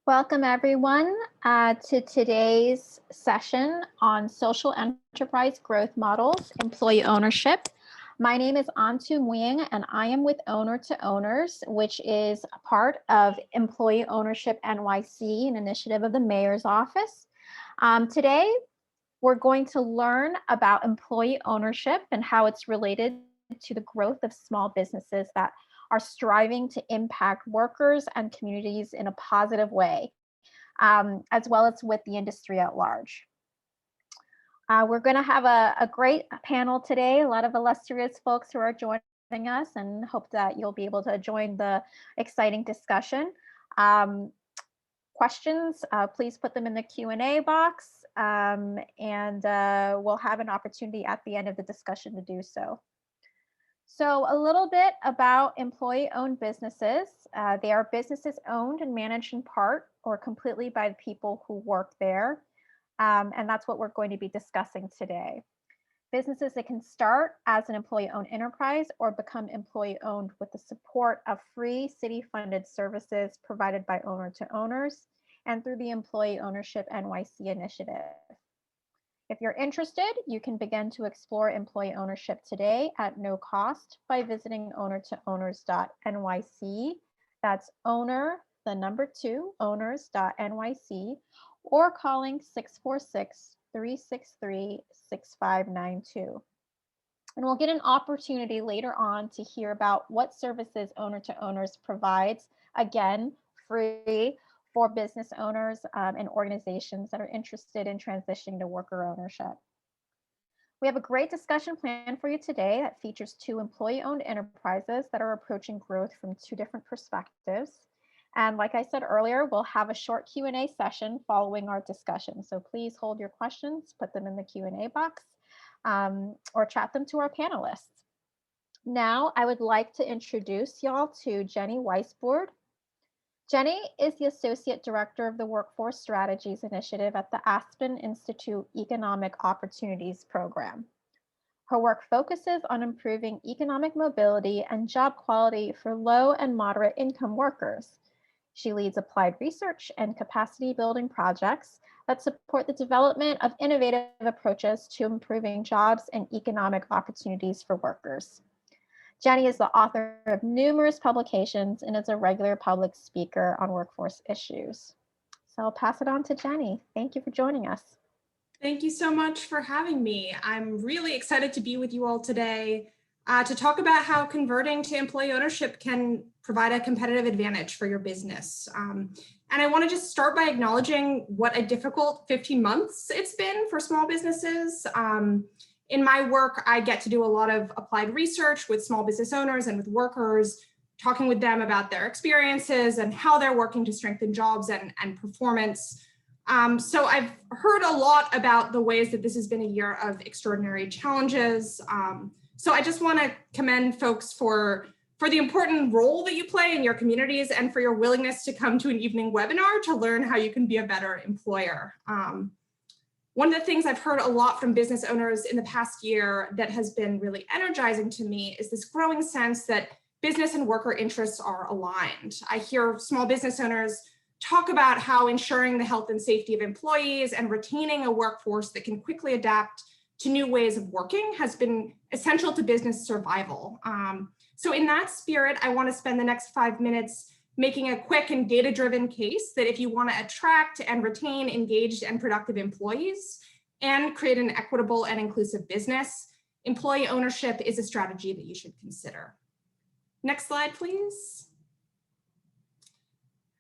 Welcome everyone to today's session on social enterprise growth models, employee ownership. My name is Antu Nguyen and I am with Owner to Owners, which is a part of Employee Ownership NYC, an initiative of the Mayor's Office. Today, we're going to learn about employee ownership and how it's related to the growth of small businesses that are striving to impact workers and communities in a positive way, as well as with the industry at large. We're going to have a great panel today, a lot of illustrious folks who are joining us, and hope that you'll be able to join the exciting discussion. Questions, please put them in the Q&A box, and we'll have an opportunity at the end of the discussion to do so. So a little bit about employee-owned businesses. They are businesses owned and managed in part or completely by the people who work there. And that's what we're going to be discussing today. Businesses that can start as an employee-owned enterprise or become employee-owned with the support of free city-funded services provided by Owner to Owners and through the Employee Ownership NYC initiative. If you're interested, you can begin to explore employee ownership today at no cost by visiting ownertoowners.nyc. That's owner, the number 2, owners.nyc, or calling 646-363-6592. And we'll get an opportunity later on to hear about what services Owner to Owners provides, again, free, for business owners and organizations that are interested in transitioning to worker ownership. We have a great discussion planned for you today that features 2 employee-owned enterprises that are approaching growth from 2 different perspectives. And like I said earlier, we'll have a short Q&A session following our discussion. So please hold your questions, put them in the Q&A box, or chat them to our panelists. Now, I would like to introduce y'all to Jenny Weisbord. Jenny is the Associate Director of the Workforce Strategies Initiative at the Aspen Institute Economic Opportunities Program. Her work focuses on improving economic mobility and job quality for low and moderate income workers. She leads applied research and capacity building projects that support the development of innovative approaches to improving jobs and economic opportunities for workers. Jenny is the author of numerous publications and is a regular public speaker on workforce issues. So I'll pass it on to Jenny. Thank you for joining us. Thank you so much for having me. I'm really excited to be with you all today to talk about how converting to employee ownership can provide a competitive advantage for your business. And I want to just start by acknowledging what a difficult 15 months it's been for small businesses. In my work, I get to do a lot of applied research with small business owners and with workers, talking with them about their experiences and how they're working to strengthen jobs and performance. So I've heard a lot about the ways that this has been a year of extraordinary challenges. So I just want to commend folks for the important role that you play in your communities and for your willingness to come to an evening webinar to learn how you can be a better employer. One of the things I've heard a lot from business owners in the past year that has been really energizing to me is this growing sense that business and worker interests are aligned. I hear small business owners talk about how ensuring the health and safety of employees and retaining a workforce that can quickly adapt to new ways of working has been essential to business survival. So in that spirit, I want to spend the next 5 minutes making a quick and data-driven case that if you want to attract and retain engaged and productive employees and create an equitable and inclusive business, employee ownership is a strategy that you should consider. Next slide, please.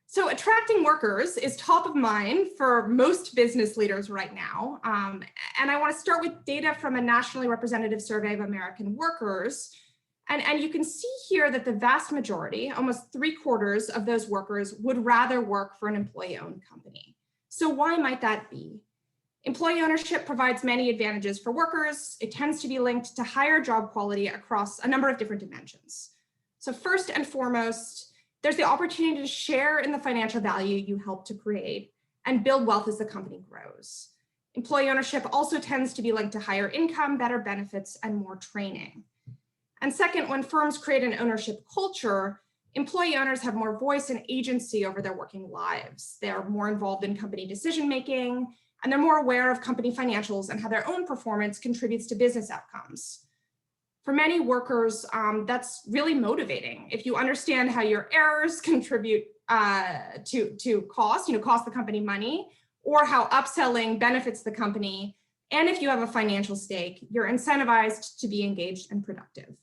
So attracting workers is top of mind for most business leaders right now. And I want to start with data from a nationally representative survey of American workers. And you can see here that the vast majority, almost 3/4 of those workers, would rather work for an employee-owned company. So why might that be? Employee ownership provides many advantages for workers. It tends to be linked to higher job quality across a number of different dimensions. So first and foremost, there's the opportunity to share in the financial value you help to create and build wealth as the company grows. Employee ownership also tends to be linked to higher income, better benefits, and more training. And second, when firms create an ownership culture, Employee owners have more voice and agency over their working lives. They're more involved in company decision-making, and they're more aware of company financials and how their own performance contributes to business outcomes. For many workers, that's really motivating. If you understand how your errors contribute to cost, cost the company money, or how upselling benefits the company, and if you have a financial stake, you're incentivized to be engaged and productive.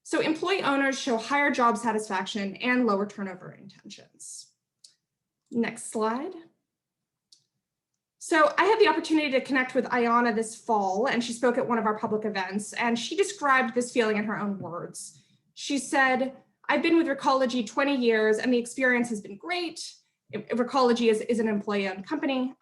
So employee owners show higher job satisfaction and lower turnover intentions. Next slide. So I had the opportunity to connect with Ayana this fall, and she spoke at one of our public events, and she described this feeling in her own words. She said, "I've been with Recology 20 years and the experience has been great." Recology is an employee-owned company.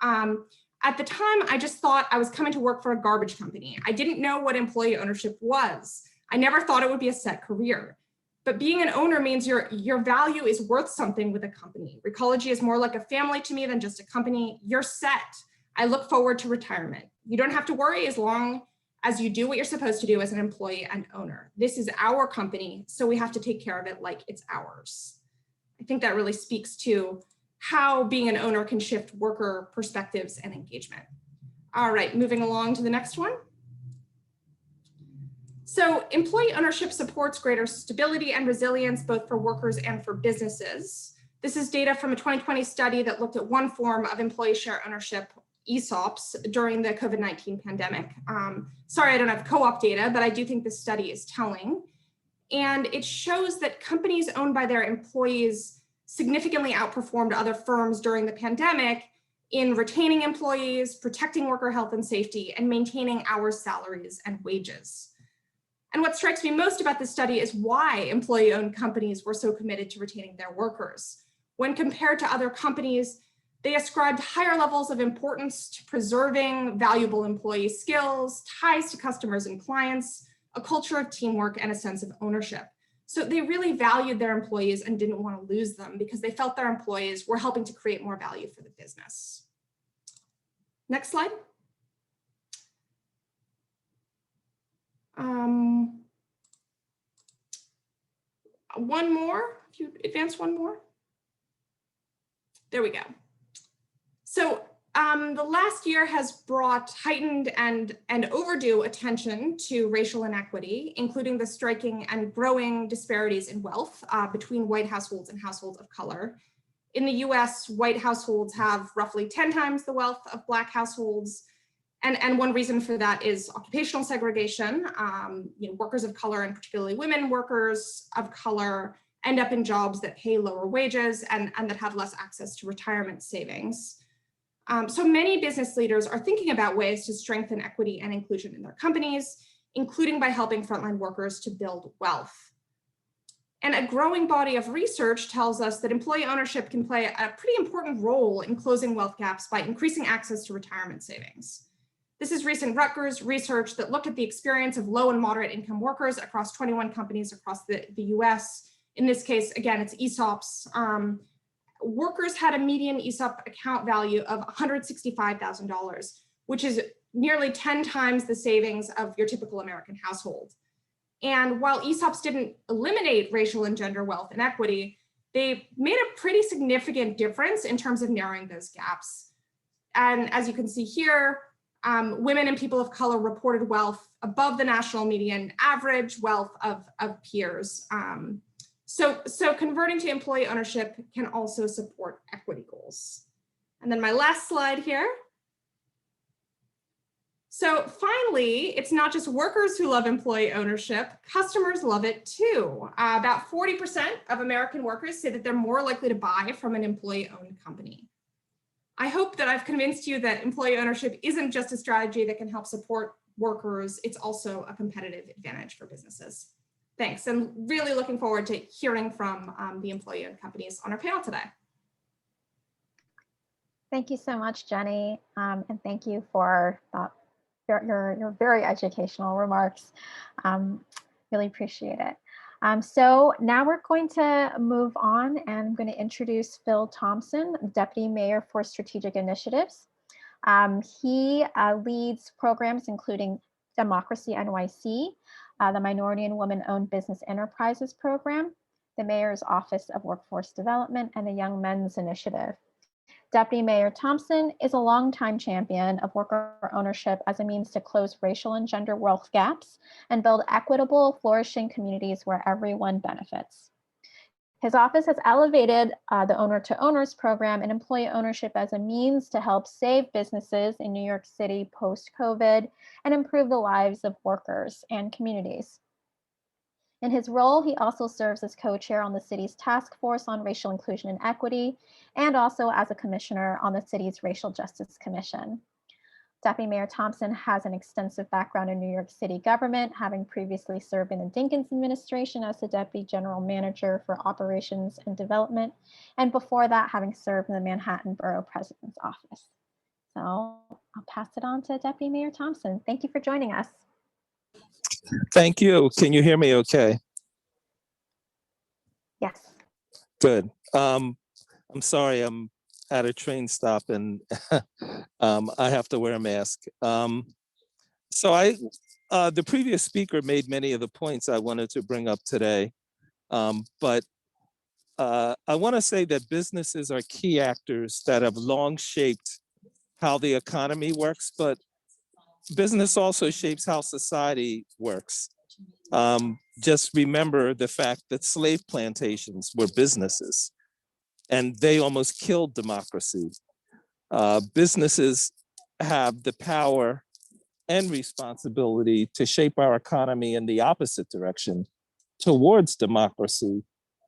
At the time, I just thought I was coming to work for a garbage company. I didn't know what employee ownership was. I never thought it would be a set career. But being an owner means your value is worth something with a company. Recology is more like a family to me than just a company. You're set. I look forward to retirement. You don't have to worry as long as you do what you're supposed to do as an employee and owner. This is our company, so we have to take care of it like it's ours. I think that really speaks to how being an owner can shift worker perspectives and engagement. All right, moving along to the next one. So employee ownership supports greater stability and resilience, both for workers and for businesses. This is data from a 2020 study that looked at one form of employee share ownership, ESOPs, during the COVID-19 pandemic. Sorry, I don't have co-op data, but I do think this study is telling. And it shows that companies owned by their employees significantly outperformed other firms during the pandemic in retaining employees, protecting worker health and safety, and maintaining hours, salaries, and wages. And what strikes me most about this study is why employee-owned companies were so committed to retaining their workers. When compared to other companies, they ascribed higher levels of importance to preserving valuable employee skills, ties to customers and clients, a culture of teamwork, and a sense of ownership. So they really valued their employees and didn't want to lose them because they felt their employees were helping to create more value for the business. Next slide. One more, if you advance one more. There we go. So the last year has brought heightened and overdue attention to racial inequity, including the striking and growing disparities in wealth between white households and households of color. In the US, white households have roughly 10 times the wealth of Black households. And one reason for that is occupational segregation. Workers of color, and particularly women workers of color, end up in jobs that pay lower wages and that have less access to retirement savings. So many business leaders are thinking about ways to strengthen equity and inclusion in their companies, including by helping frontline workers to build wealth. And a growing body of research tells us that employee ownership can play a pretty important role in closing wealth gaps by increasing access to retirement savings. This is recent Rutgers research that looked at the experience of low and moderate income workers across 21 companies across the US. In this case, again, it's ESOPs. Workers had a median ESOP account value of $165,000, which is nearly 10 times the savings of your typical American household. And while ESOPs didn't eliminate racial and gender wealth inequity, they made a pretty significant difference in terms of narrowing those gaps. And as you can see here, women and people of color reported wealth above the national median average wealth of peers. So converting to employee ownership can also support equity goals. And then my last slide here. So finally, it's not just workers who love employee ownership, customers love it too. About 40% of American workers say that they're more likely to buy from an employee-owned company. I hope that I've convinced you that employee ownership isn't just a strategy that can help support workers, it's also a competitive advantage for businesses. Thanks, and really looking forward to hearing from the employee-owned companies on our panel today. Thank you so much, Jenny, and thank you for your very educational remarks. Really appreciate it. So now we're going to move on, and I'm going to introduce Phil Thompson, Deputy Mayor for Strategic Initiatives. He leads programs including Democracy NYC, the Minority and Women-Owned Business Enterprises Program, the Mayor's Office of Workforce Development, and the Young Men's Initiative. Deputy Mayor Thompson is a longtime champion of worker ownership as a means to close racial and gender wealth gaps and build equitable, flourishing communities where everyone benefits. His office has elevated the Owner to Owners program and employee ownership as a means to help save businesses in New York City post-COVID and improve the lives of workers and communities. In his role, he also serves as co-chair on the city's task force on racial inclusion and equity, and also as a commissioner on the city's Racial Justice Commission. Deputy Mayor Thompson has an extensive background in New York City government, having previously served in the Dinkins administration as the Deputy General Manager for Operations and Development, and before that, having served in the Manhattan Borough President's Office. So I'll pass it on to Deputy Mayor Thompson. Thank you for joining us. Thank you. Can you hear me okay? Yes. Good. I'm sorry, I'm at a train stop and I have to wear a mask. The previous speaker made many of the points I wanted to bring up today, but I want to say that businesses are key actors that have long shaped how the economy works, but business also shapes how society works. Just remember the fact that slave plantations were businesses and they almost killed democracy. Businesses have the power and responsibility to shape our economy in the opposite direction towards democracy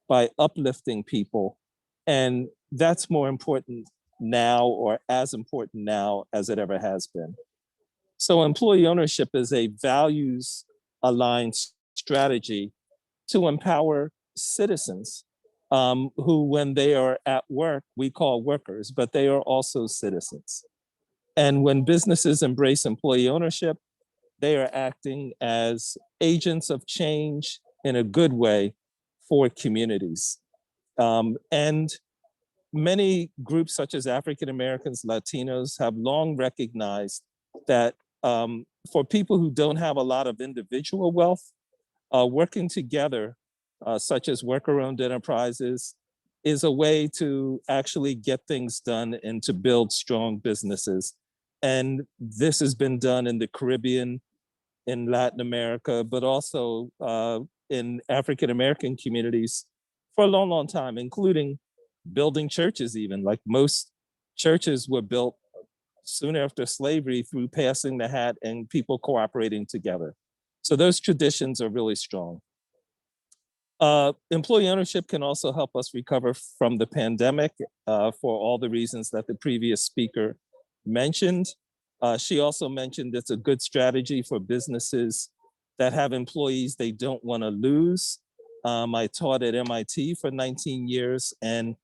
by uplifting people. And that's more important now, or as important now as it ever has been. So employee ownership is a values-aligned strategy to empower citizens who, when they are at work, we call workers, but they are also citizens. And when businesses embrace employee ownership, they are acting as agents of change in a good way for communities. And many groups such as African Americans, Latinos have long recognized that for people who don't have a lot of individual wealth, working together, such as worker-owned enterprises, is a way to actually get things done and to build strong businesses. And this has been done in the Caribbean, in Latin America, but also in African American communities for a long, long time, including building churches even. Like most churches were built soon after slavery through passing the hat and people cooperating together. So those traditions are really strong. Employee ownership can also help us recover from the pandemic for all the reasons that the previous speaker mentioned. She also mentioned it's a good strategy for businesses that have employees they don't want to lose. I taught at MIT for 19 years, and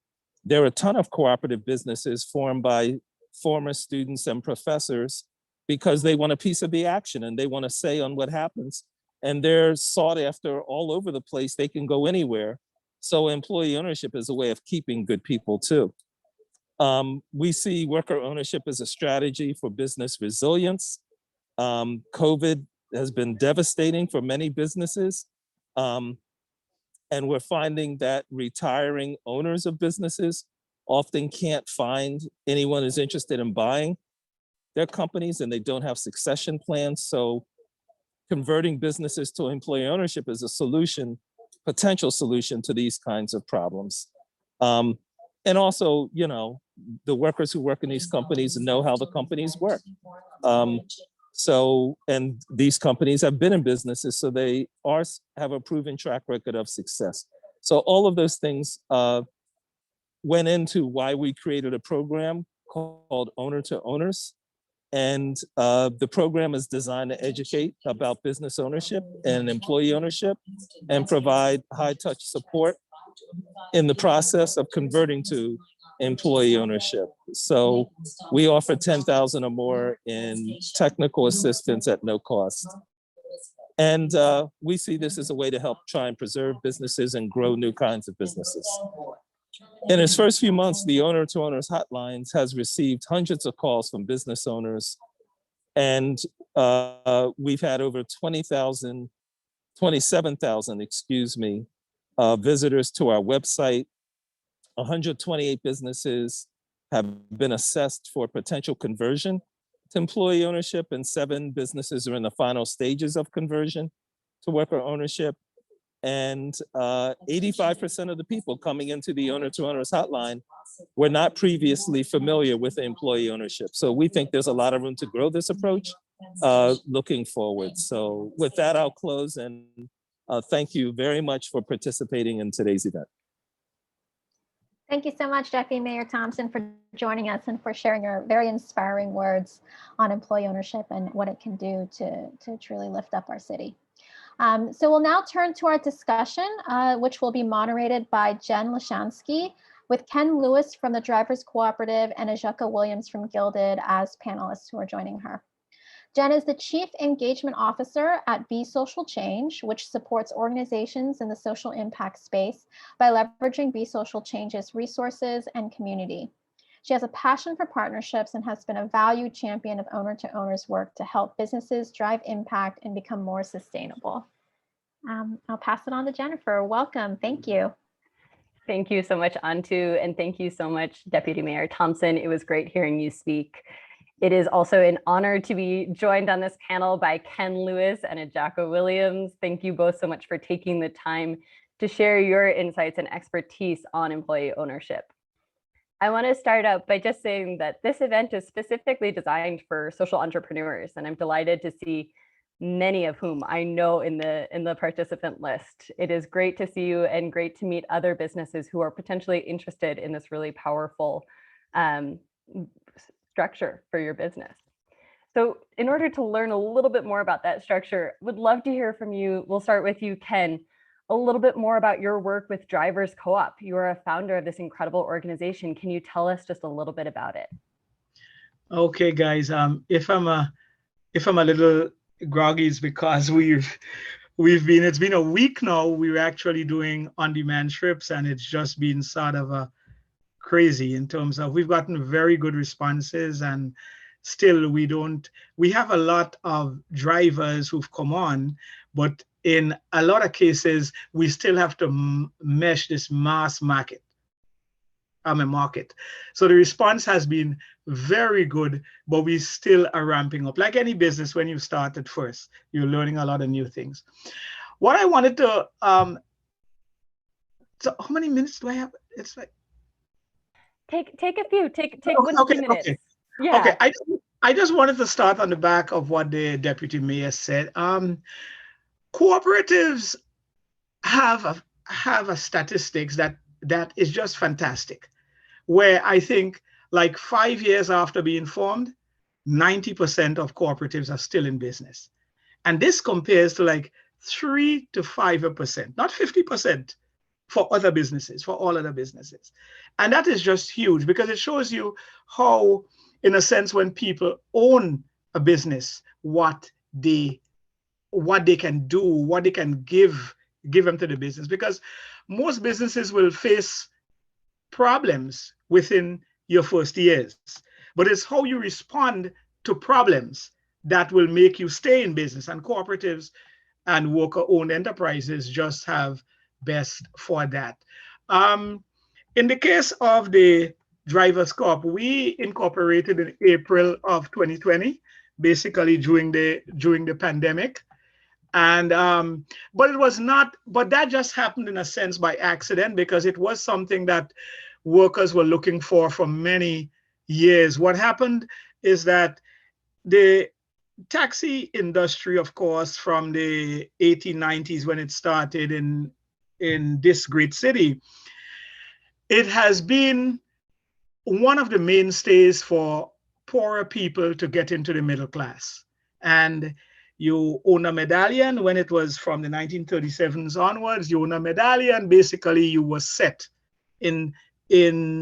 there are a ton of cooperative businesses formed by former students and professors because they want a piece of the action and they want to say on what happens. And they're sought after all over the place. They can go anywhere. So employee ownership is a way of keeping good people too. We see worker ownership as a strategy for business resilience. COVID has been devastating for many businesses. And we're finding that retiring owners of businesses often can't find anyone who's interested in buying their companies and they don't have succession plans. So converting businesses to employee ownership is a solution, potential solution to these kinds of problems. And also, you know, the workers who work in these companies know how the companies work. And these companies have been in businesses, so they have a proven track record of success. So all of those things went into why we created a program called Owner to Owners. And the program is designed to educate about business ownership and employee ownership and provide high touch support in the process of converting to employee ownership. So we offer $10,000 or more in technical assistance at no cost. And we see this as a way to help try and preserve businesses and grow new kinds of businesses. In its first few months, the Owner to Owners hotlines has received hundreds of calls from business owners. And we've had over 27,000, visitors to our website. 128 businesses have been assessed for potential conversion to employee ownership, and 7 businesses are in the final stages of conversion to worker ownership. And 85% of the people coming into the owner to owners hotline were not previously familiar with employee ownership. So we think there's a lot of room to grow this approach looking forward. So with that, I'll close, and thank you very much for participating in today's event. Thank you so much, Deputy Mayor Thompson, for joining us and for sharing your very inspiring words on employee ownership and what it can do to truly lift up our city. So we'll now turn to our discussion, which will be moderated by Jen Lashansky, with Ken Lewis from the Drivers Cooperative and Ajaka Williams from Gilded as panelists who are joining her. Jen is the Chief Engagement Officer at Be Social Change, which supports organizations in the social impact space by leveraging Be Social Change's resources and community. She has a passion for partnerships and has been a valued champion of owner-to-owners work to help businesses drive impact and become more sustainable. I'll pass it on to Jennifer. Welcome. Thank you. Thank you so much, Antu, and thank you so much, Deputy Mayor Thompson. It was great hearing you speak. It is also an honor to be joined on this panel by Ken Lewis and Ajaka Williams. Thank you both so much for taking the time to share your insights and expertise on employee ownership. I want to start out by just saying that this event is specifically designed for social entrepreneurs, and I'm delighted to see many of whom I know in the participant list. It is great to see you and great to meet other businesses who are potentially interested in this really powerful structure for your business. So in order to learn a little bit more about that structure, would love to hear from you. We'll start with you, Ken, a little bit more about your work with Drivers Co-op. You are a founder of this incredible organization. Can you tell us just a little bit about it? Okay, guys. If I'm a little groggy, it's because it's been a week now. We're actually doing on-demand trips, and it's just been sort of crazy in terms of we've gotten very good responses, and still we have a lot of drivers who've come on, but in a lot of cases we still have to mesh this mass market. So the response has been very good, but we still are ramping up. Like any business, when you start at first, you're learning a lot of new things. What I wanted to so how many minutes do I have? It's like Take a few. Take 1 to 2 minutes. Okay. Yeah. Okay. I just wanted to start on the back of what the deputy mayor said. Cooperatives have a statistics that is just fantastic, where I think like 5 years after being formed, 90% of cooperatives are still in business, and this compares to like 3 to 5%, not 50%. For other businesses, for all other businesses. And that is just huge, because it shows you how, in a sense, when people own a business, what they can do, what they can give them to the business. Because most businesses will face problems within your first years, but it's how you respond to problems that will make you stay in business. And cooperatives and worker-owned enterprises just have best for that. In the case of the Drivers Co-op, we incorporated in April of 2020, basically during the pandemic. And but that just happened in a sense by accident, because it was something that workers were looking for many years. What happened is that the taxi industry, of course, from the 1890s when it started in this great city, it has been one of the mainstays for poorer people to get into the middle class. And you own a medallion. When it was from the 1937s onwards, you own a medallion. Basically, you were set in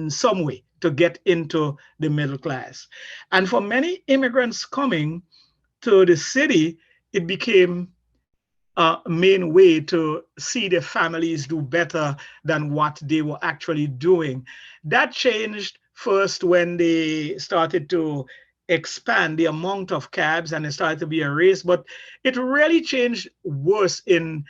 some way to get into the middle class. And for many immigrants coming to the city, it became main way to see their families do better than what they were actually doing. That changed first when they started to expand the amount of cabs and it started to be a race, but it really changed worse in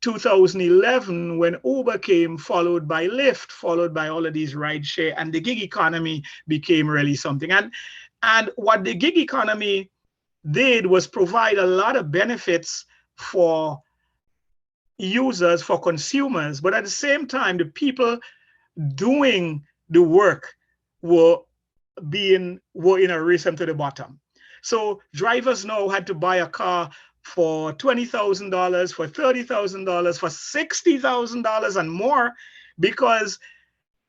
2011 when Uber came, followed by Lyft, followed by all of these rideshare, and the gig economy became really something. And what the gig economy did was provide a lot of benefits for users, for consumers, but at the same time, the people doing the work were in a race to the bottom. So drivers now had to buy a car for $20,000, for $30,000, for $60,000 and more, because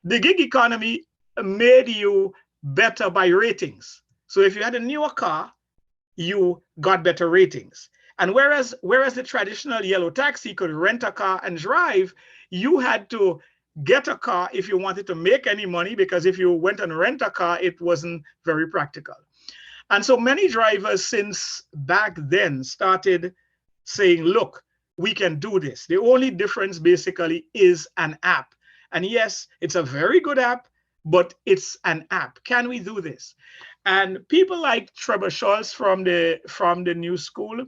the gig economy made you better by ratings. So if you had a newer car, you got better ratings. And whereas the traditional yellow taxi could rent a car and drive, you had to get a car if you wanted to make any money, because if you went and rent a car, it wasn't very practical. And so many drivers since back then started saying, look, we can do this. The only difference basically is an app. And yes, it's a very good app, but it's an app. Can we do this? And people like Trevor Schultz from the New School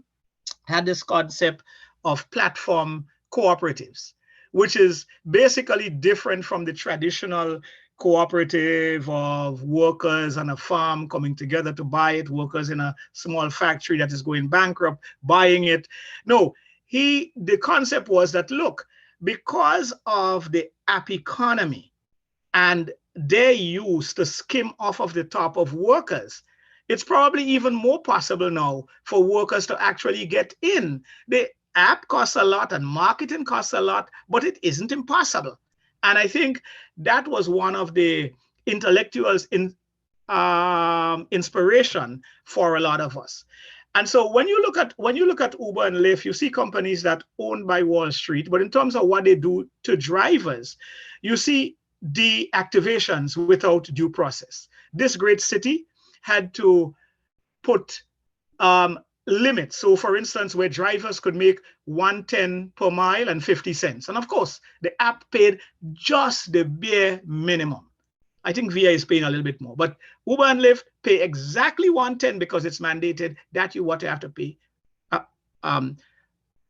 had this concept of platform cooperatives, which is basically different from the traditional cooperative of workers on a farm coming together to buy it, workers in a small factory that is going bankrupt, buying it. No, the concept was that, look, because of the app economy and their use to skim off of the top of workers, it's probably even more possible now for workers to actually get in. The app costs a lot and marketing costs a lot, but it isn't impossible. And I think that was one of the intellectuals' inspiration for a lot of us. And so when you look at Uber and Lyft, you see companies that owned by Wall Street, but in terms of what they do to drivers, you see deactivations without due process. This great city had to put limits. So for instance, where drivers could make $1.10 per mile and 50 cents. And of course, the app paid just the bare minimum. I think VIA is paying a little bit more, but Uber and Lyft pay exactly $1.10 because it's mandated that you have to pay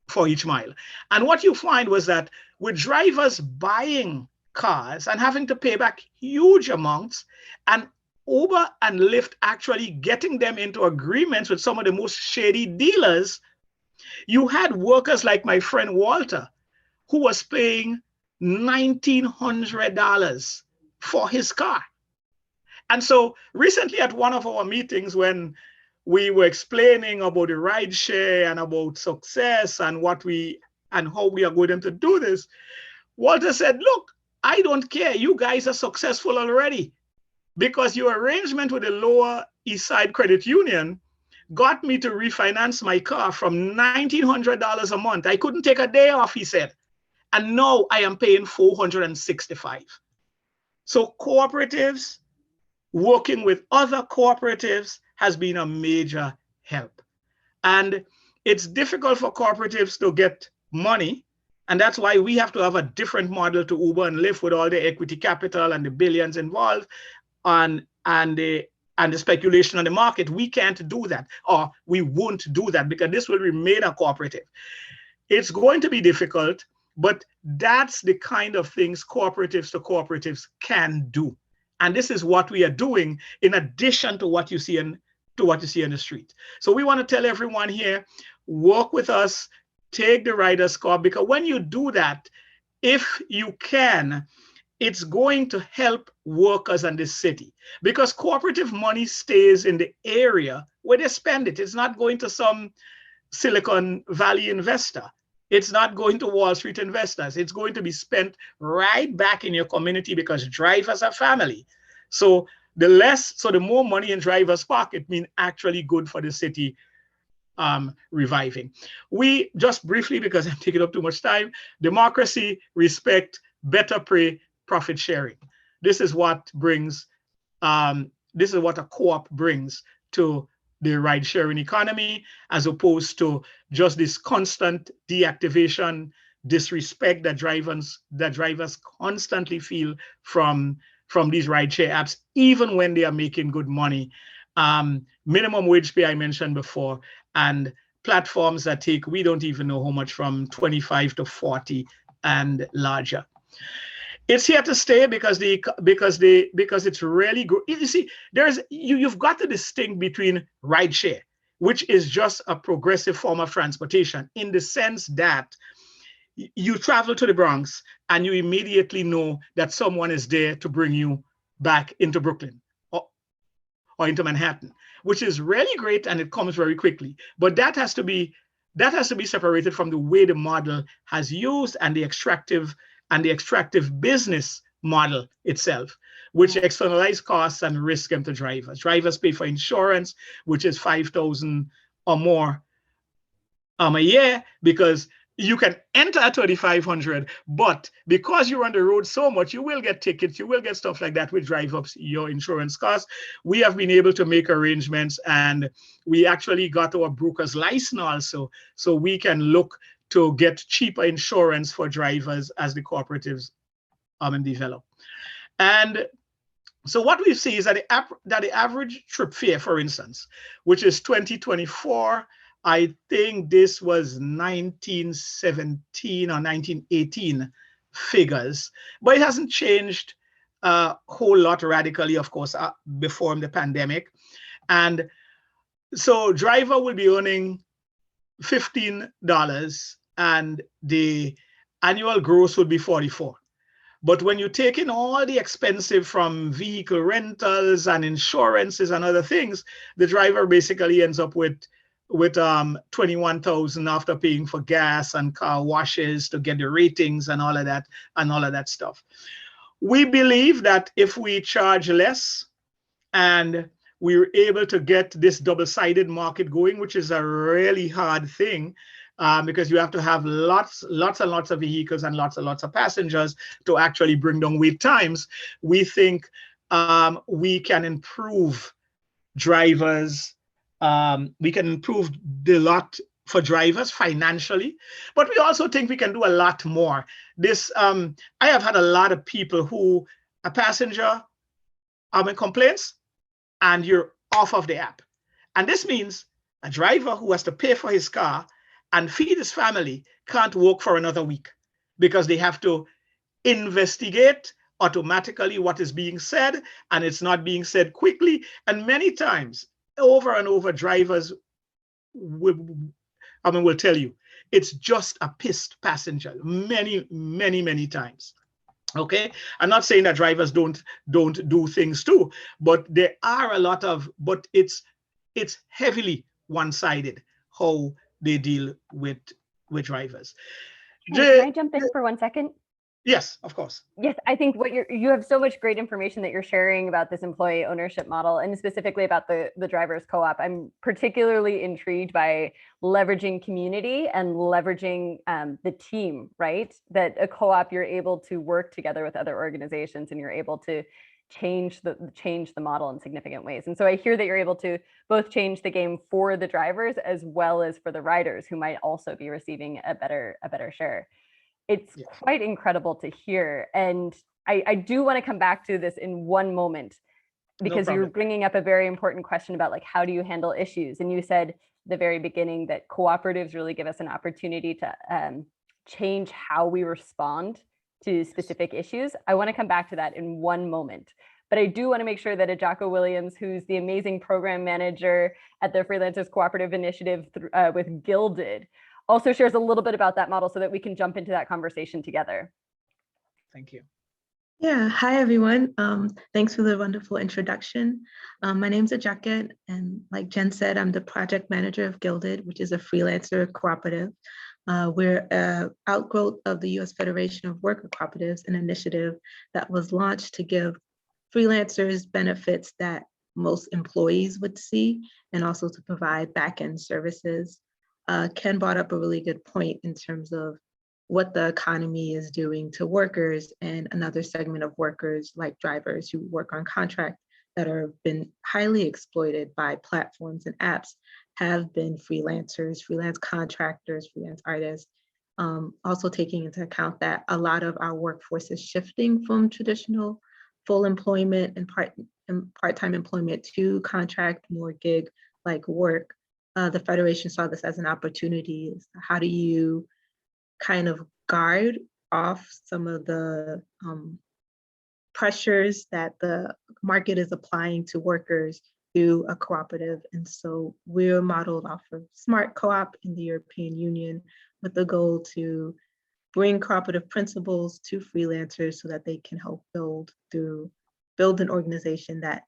for each mile. And what you find was that with drivers buying cars and having to pay back huge amounts, and Uber and Lyft actually getting them into agreements with some of the most shady dealers, you had workers like my friend Walter, who was paying $1,900 for his car. And so recently at one of our meetings, when we were explaining about the rideshare and about success and how we are going to do this, Walter said, look, I don't care. You guys are successful already, because your arrangement with the Lower East Side Credit Union got me to refinance my car from $1,900 a month. I couldn't take a day off, he said. And now I am paying $465. So cooperatives, working with other cooperatives has been a major help. And it's difficult for cooperatives to get money. And that's why we have to have a different model to Uber and Lyft with all the equity capital and the billions involved and the speculation on the market. We can't do that, or we won't do that, because this will remain a cooperative. It's going to be difficult, but that's the kind of things cooperatives to cooperatives can do. And this is what we are doing in addition to what you see in the street. So we want to tell everyone here, work with us, take the Riders Corp, because when you do that, if you can, it's going to help workers in this city, because cooperative money stays in the area where they spend it. It's not going to some Silicon Valley investor. It's not going to Wall Street investors. It's going to be spent right back in your community, because drivers are family. So the more money in drivers' pocket means actually good for the city reviving. We just briefly, because I'm taking up too much time, democracy, respect, better pay, profit sharing. This is what brings, this is what a co-op brings to the ride sharing economy, as opposed to just this constant deactivation, disrespect that drivers constantly feel from these rideshare apps, even when they are making good money. Minimum wage pay I mentioned before, and platforms that take, we don't even know how much, from 25 to 40 and larger. It's here to stay because it's really good. You see, you've got to distinct between rideshare, which is just a progressive form of transportation, in the sense that you travel to the Bronx and you immediately know that someone is there to bring you back into Brooklyn or into Manhattan, which is really great, and it comes very quickly. But that has to be separated from the way the model has used and the extractive business model itself, which externalize costs and risk them to drivers. Drivers pay for insurance, which is $5,000 or more a year, because you can enter at $3,500, but because you're on the road so much, you will get tickets, you will get stuff like that, which drive up your insurance costs. We have been able to make arrangements, and we actually got our broker's license also, so we can look to get cheaper insurance for drivers as the cooperatives develop. And so what we see is that the average trip fare, for instance, which is 2024, I think this was 1917 or 1918 figures, but it hasn't changed a whole lot radically, of course, before the pandemic. And so driver will be earning $15 and the annual gross would be 44. But when you take in all the expensive from vehicle rentals and insurances and other things, the driver basically ends up with 21,000 after paying for gas and car washes to get the ratings and all of that stuff. We believe that if we charge less and we're able to get this double-sided market going, which is a really hard thing, because you have to have lots and lots of vehicles and lots of passengers to actually bring down wait times. We think we can improve drivers. We can improve the lot for drivers financially, but we also think we can do a lot more. I have had a lot of people who, a passenger in complaints and you're off of the app. And this means a driver who has to pay for his car and feed his family can't work for another week because they have to investigate automatically what is being said, and it's not being said quickly. And many times, over and over, drivers will tell you it's just a pissed passenger many times. Okay, I'm not saying that drivers don't do things too, but there are a lot of, but it's heavily one-sided how they deal with drivers. Can I jump in for 1 second? Yes, of course. Yes, I think you have so much great information that you're sharing about this employee ownership model, and specifically about the drivers co-op. I'm particularly intrigued by leveraging community and leveraging the team, right? That a co-op, you're able to work together with other organizations and you're able to change the model in significant ways. And so I hear that you're able to both change the game for the drivers as well as for the riders, who might also be receiving a better share. It's quite incredible to hear. And I do want to come back to this in one moment, because you're bringing up a very important question about, like, how do you handle issues? And you said at the very beginning that cooperatives really give us an opportunity to change how we respond to specific issues. I want to come back to that in one moment. But I do want to make sure that Ajako Williams, who's the amazing program manager at the Freelancers Cooperative Initiative with Gilded, also shares a little bit about that model so that we can jump into that conversation together. Thank you. Yeah, hi everyone. Thanks for the wonderful introduction. My name's Ajaka, and like Jen said, I'm the project manager of Gilded, which is a freelancer cooperative. We're an outgrowth of the U.S. Federation of Worker Cooperatives, an initiative that was launched to give freelancers benefits that most employees would see, and also to provide back-end services. Ken brought up a really good point in terms of what the economy is doing to workers, and another segment of workers like drivers who work on contract that are been highly exploited by platforms and apps have been freelancers, freelance contractors, freelance artists. Also taking into account that a lot of our workforce is shifting from traditional full employment and part-time employment to contract, more gig-like work. the Federation saw this as an opportunity. How do you kind of guard off some of the pressures that the market is applying to workers through a cooperative? And so we're modeled off of Smart Co-op in the European Union with the goal to bring cooperative principles to freelancers so that they can help build an organization that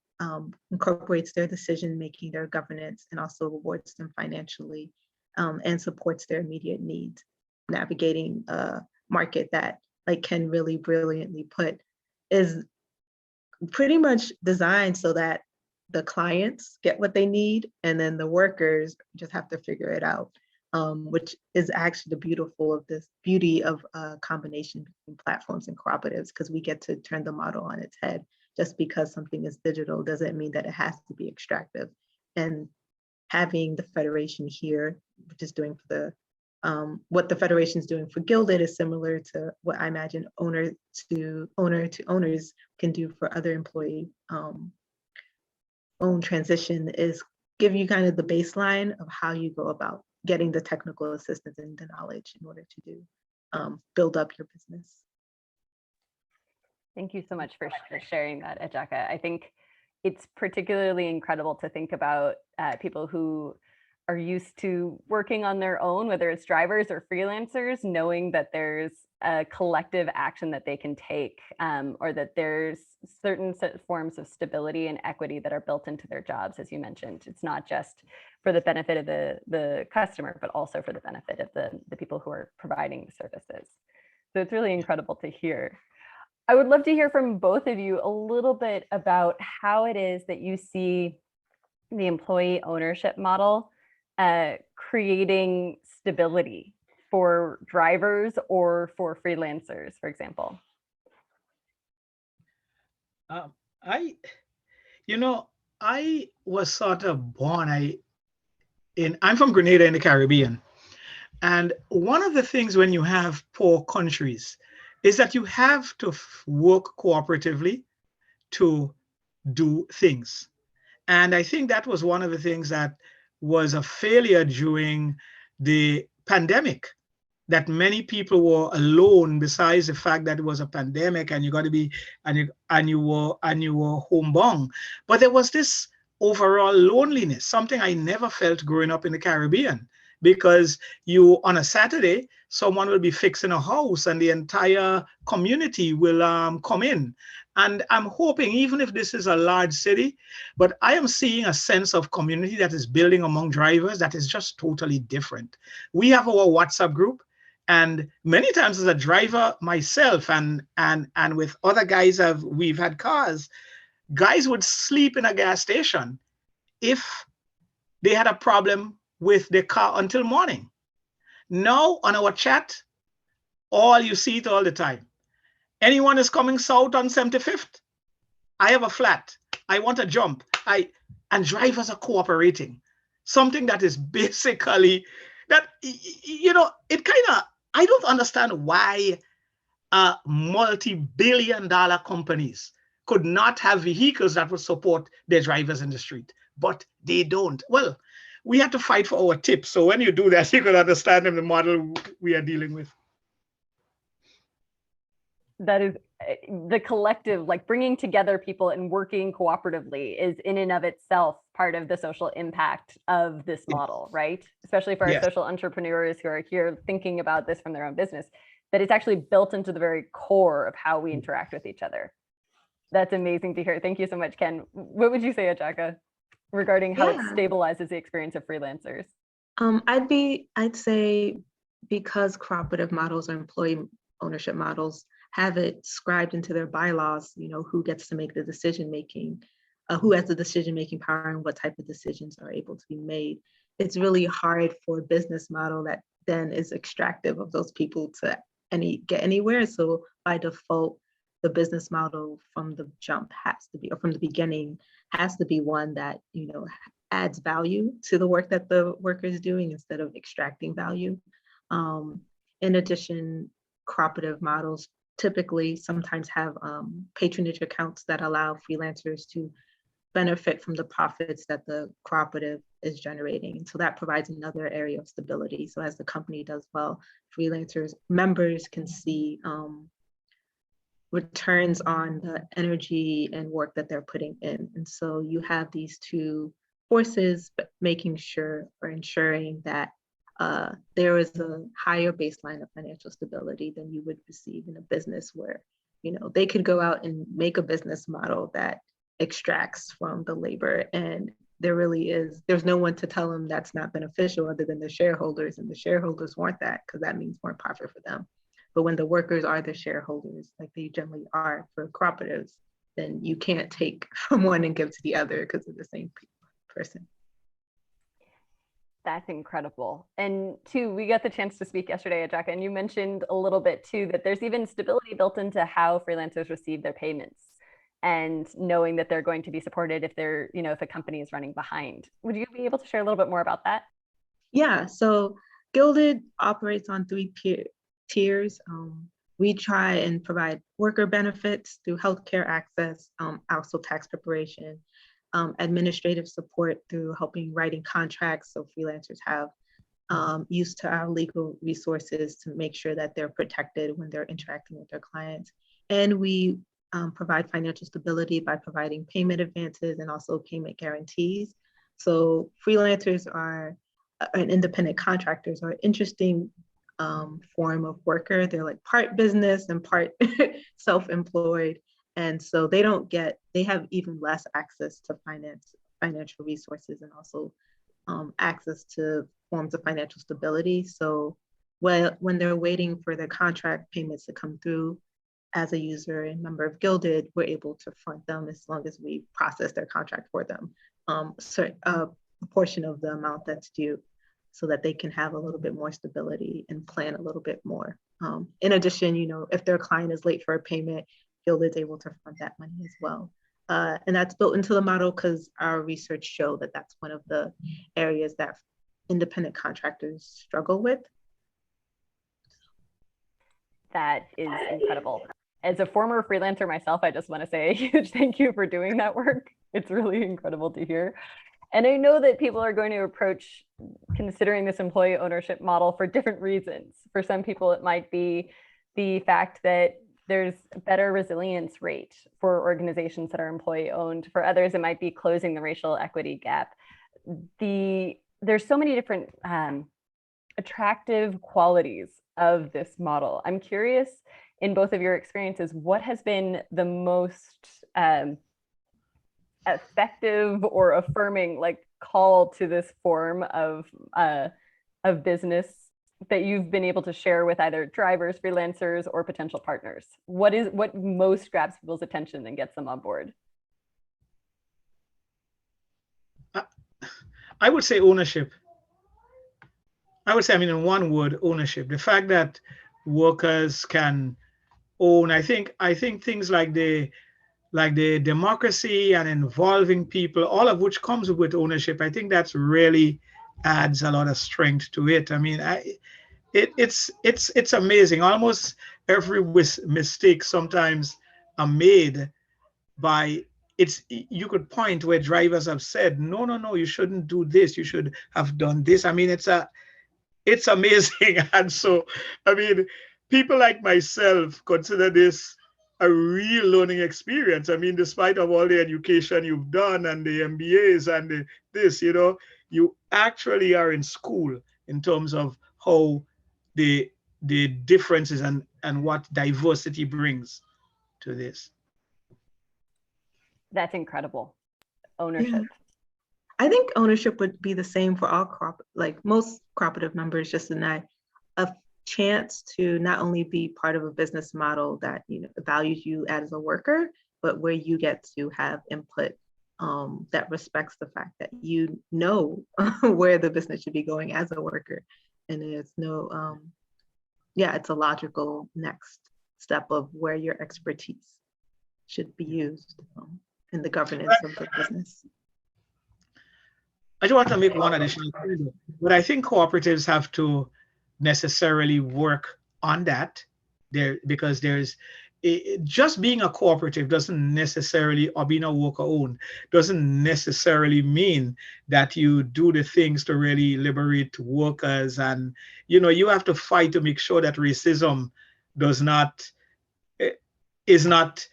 incorporates their decision-making, their governance, and also rewards them financially and supports their immediate needs, navigating a market that, like Ken really brilliantly put, is pretty much designed so that the clients get what they need and then the workers just have to figure it out, which is actually the beauty of a combination between platforms and cooperatives, because we get to turn the model on its head. Just because something is digital doesn't mean that it has to be extractive. And having the Federation here, which is doing for the what the Federation is doing for Gilded is similar to what I imagine owner to owners can do for other employee own transition, is give you kind of the baseline of how you go about getting the technical assistance and the knowledge in order to do build up your business. Thank you so much for sharing that, Ejaka. I think it's particularly incredible to think about people who are used to working on their own, whether it's drivers or freelancers, knowing that there's a collective action that they can take, or that there's certain forms of stability and equity that are built into their jobs, as you mentioned. It's not just for the benefit of the customer, but also for the benefit of the people who are providing the services. So it's really incredible to hear. I would love to hear from both of you a little bit about how it is that you see the employee ownership model creating stability for drivers or for freelancers, for example. I was sort of born, I'm from Grenada in the Caribbean. And one of the things when you have poor countries is that you have to work cooperatively to do things. And I think that was one of the things that was a failure during the pandemic, that many people were alone, besides the fact that it was a pandemic and you got to be, and you were homebound. But there was this overall loneliness, something I never felt growing up in the Caribbean, because on a Saturday, someone will be fixing a house and the entire community will come in. And I'm hoping, even if this is a large city, but I am seeing a sense of community that is building among drivers that is just totally different. We have our WhatsApp group, and many times as a driver myself and with other guys we've had cars, guys would sleep in a gas station if they had a problem with their car until morning. Now on our chat, you see it all the time. Anyone is coming south on 75th? I have a flat. I want to jump. And drivers are cooperating. Something that is basically that, it kind of, I don't understand why multi-billion-dollar companies could not have vehicles that would support their drivers in the street, but they don't. Well, we have to fight for our tips. So when you do that, you can understand the model we are dealing with. That is the collective, like bringing together people and working cooperatively is in and of itself part of the social impact of this model, right? Especially for our social entrepreneurs who are here thinking about this from their own business, that it's actually built into the very core of how we interact with each other. That's amazing to hear. Thank you so much, Ken. What would you say, Ejaka, regarding how it stabilizes the experience of freelancers? I'd say because cooperative models or employee ownership models have it scribed into their bylaws, who gets to make the decision making, who has the decision making power and what type of decisions are able to be made. It's really hard for a business model that then is extractive of those people to get anywhere. So by default, the business model from the jump has to be, or from the beginning, has to be one that, adds value to the work that the worker is doing instead of extracting value. In addition, cooperative models typically sometimes have patronage accounts that allow freelancers to benefit from the profits that the cooperative is generating. And so that provides another area of stability. So as the company does well, freelancers, members can see returns on the energy and work that they're putting in. And so you have these two forces, but making sure or ensuring that there is a higher baseline of financial stability than you would receive in a business where, you know, they could go out and make a business model that extracts from the labor, and there's no one to tell them that's not beneficial other than the shareholders, and the shareholders want that because that means more profit for them. But when the workers are the shareholders, like they generally are for cooperatives, then you can't take from one and give to the other because they're the same person. That's incredible. And too, we got the chance to speak yesterday, Ajaka, and you mentioned a little bit too that there's even stability built into how freelancers receive their payments, and knowing that they're going to be supported if they're, you know, if a company is running behind. Would you be able to share a little bit more about that? Yeah, so Gilded operates on 3 tiers. We try and provide worker benefits through healthcare access, also tax preparation, administrative support through helping writing contracts. So freelancers have use to our legal resources to make sure that they're protected when they're interacting with their clients. And we provide financial stability by providing payment advances and also payment guarantees. So freelancers and independent contractors are an interesting form of worker. They're like part business and part self-employed. And so they have even less access to financial resources, and also access to forms of financial stability. So when they're waiting for their contract payments to come through, as a user and member of Gilded, we're able to front them as long as we process their contract for them, a portion of the amount that's due, so that they can have a little bit more stability and plan a little bit more. In addition, you know, if their client is late for a payment, Gilded's able to front that money as well. And that's built into the model because our research showed that that's one of the areas that independent contractors struggle with. That is incredible. As a former freelancer myself, I just want to say a huge thank you for doing that work. It's really incredible to hear. And I know that people are going to approach considering this employee ownership model for different reasons. For some people, it might be the fact that there's a better resilience rate for organizations that are employee owned. For others, it might be closing the racial equity gap. There's so many different attractive qualities of this model. I'm curious, in both of your experiences, what has been the most effective or affirming call to this form of business that you've been able to share with either drivers, freelancers, or potential partners? What most grabs people's attention and gets them on board? I would say ownership. I would say, in one word, ownership. The fact that workers can own, I think things like the democracy and involving people, all of which comes with ownership, I think that's really adds a lot of strength to it. It's amazing. Almost every mistake sometimes are made by you could point where drivers have said, no, you shouldn't do this. You should have done this. It's amazing. And so, people like myself consider this a real learning experience. Despite of all the education you've done and the MBAs and you actually are in school in terms of how the differences and what diversity brings to this. That's incredible. Ownership. Yeah. I think ownership would be the same for all most cooperative members, just in that a chance to not only be part of a business model that values you as a worker, but where you get to have input that respects the fact that where the business should be going as a worker, and it's it's a logical next step of where your expertise should be used in the governance of the business. I just want to make one additional point, but I think cooperatives have to necessarily work on that because just being a cooperative doesn't necessarily, or being a worker owned doesn't necessarily mean that you do the things to really liberate workers. And, you know, you have to fight to make sure that racism does not, is not,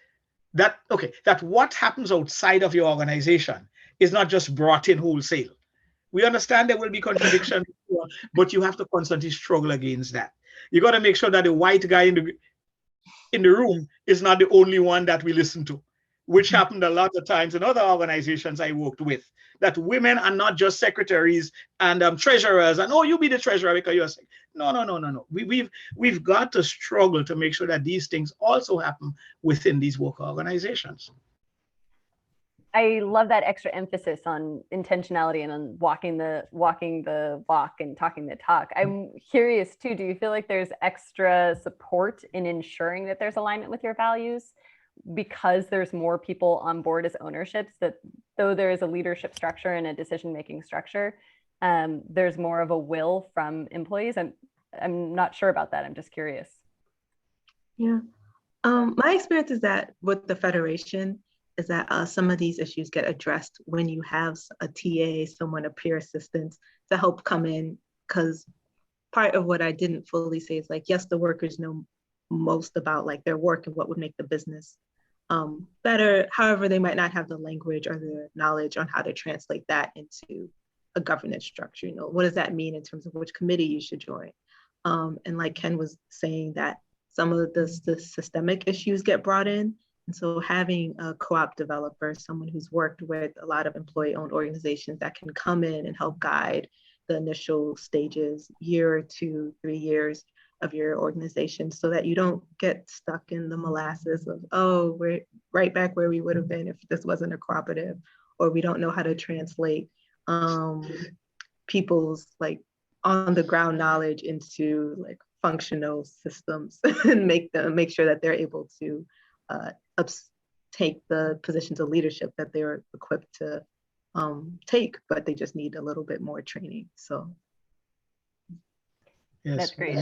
that, okay, that what happens outside of your organization is not just brought in wholesale. We understand there will be contradiction, but you have to constantly struggle against that. You got to make sure that the white guy in the room is not the only one that we listen to, which happened a lot of times in other organizations I worked with, that women are not just secretaries and treasurers, and oh, you be the treasurer because you're sick. No. We've got to struggle to make sure that these things also happen within these worker organizations. I love that extra emphasis on intentionality and on walking the walk and talking the talk. I'm curious too, do you feel like there's extra support in ensuring that there's alignment with your values because there's more people on board as ownerships, that though there is a leadership structure and a decision-making structure, there's more of a will from employees? I'm not sure about that. I'm just curious. Yeah. My experience is that with the Federation, is that some of these issues get addressed when you have a TA, someone, a peer assistant to help come in. Because part of what I didn't fully say is like, yes, the workers know most about like their work and what would make the business better. However, they might not have the language or the knowledge on how to translate that into a governance structure. You know, what does that mean in terms of which committee you should join? And like Ken was saying, that some of the systemic issues get brought in. And so having a co-op developer, someone who's worked with a lot of employee-owned organizations that can come in and help guide the initial stages, year or 2, 3 years of your organization, so that you don't get stuck in the molasses of, oh, we're right back where we would have been if this wasn't a cooperative, or we don't know how to translate people's like on the ground knowledge into like functional systems and make sure that they're able to take the positions of leadership that they're equipped to take, but they just need a little bit more training. So yes, that's great.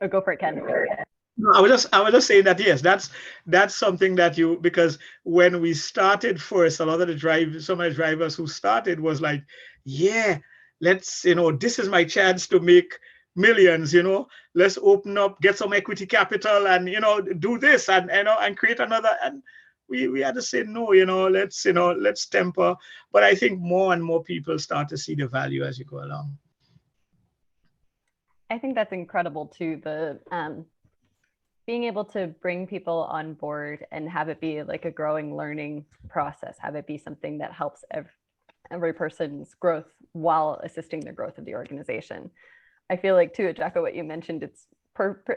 Oh, go for it, Ken. No, I was just saying that yes, that's something that you, because when we started first, a lot of some of the drivers who started was like, yeah, let's, you know, this is my chance to make millions, you know, let's open up, get some equity capital and, you know, do this and, you know, and create another. And we had to say, no, you know, let's temper. But I think more and more people start to see the value as you go along. I think that's incredible too, the being able to bring people on board and have it be like a growing learning process, have it be something that helps every person's growth while assisting the growth of the organization. I feel like too, Jacko, what you mentioned, it's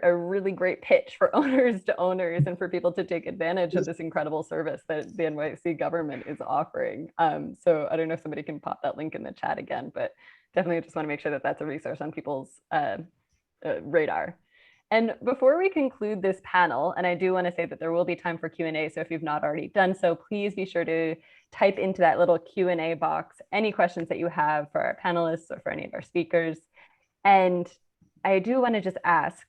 a really great pitch for owners to owners and for people to take advantage of this incredible service that the NYC government is offering. So I don't know if somebody can pop that link in the chat again, but definitely just want to make sure that that's a resource on people's radar. And before we conclude this panel, and I do want to say that there will be time for Q&A, so if you've not already done so, please be sure to type into that little Q&A box any questions that you have for our panelists or for any of our speakers. And I do want to just ask,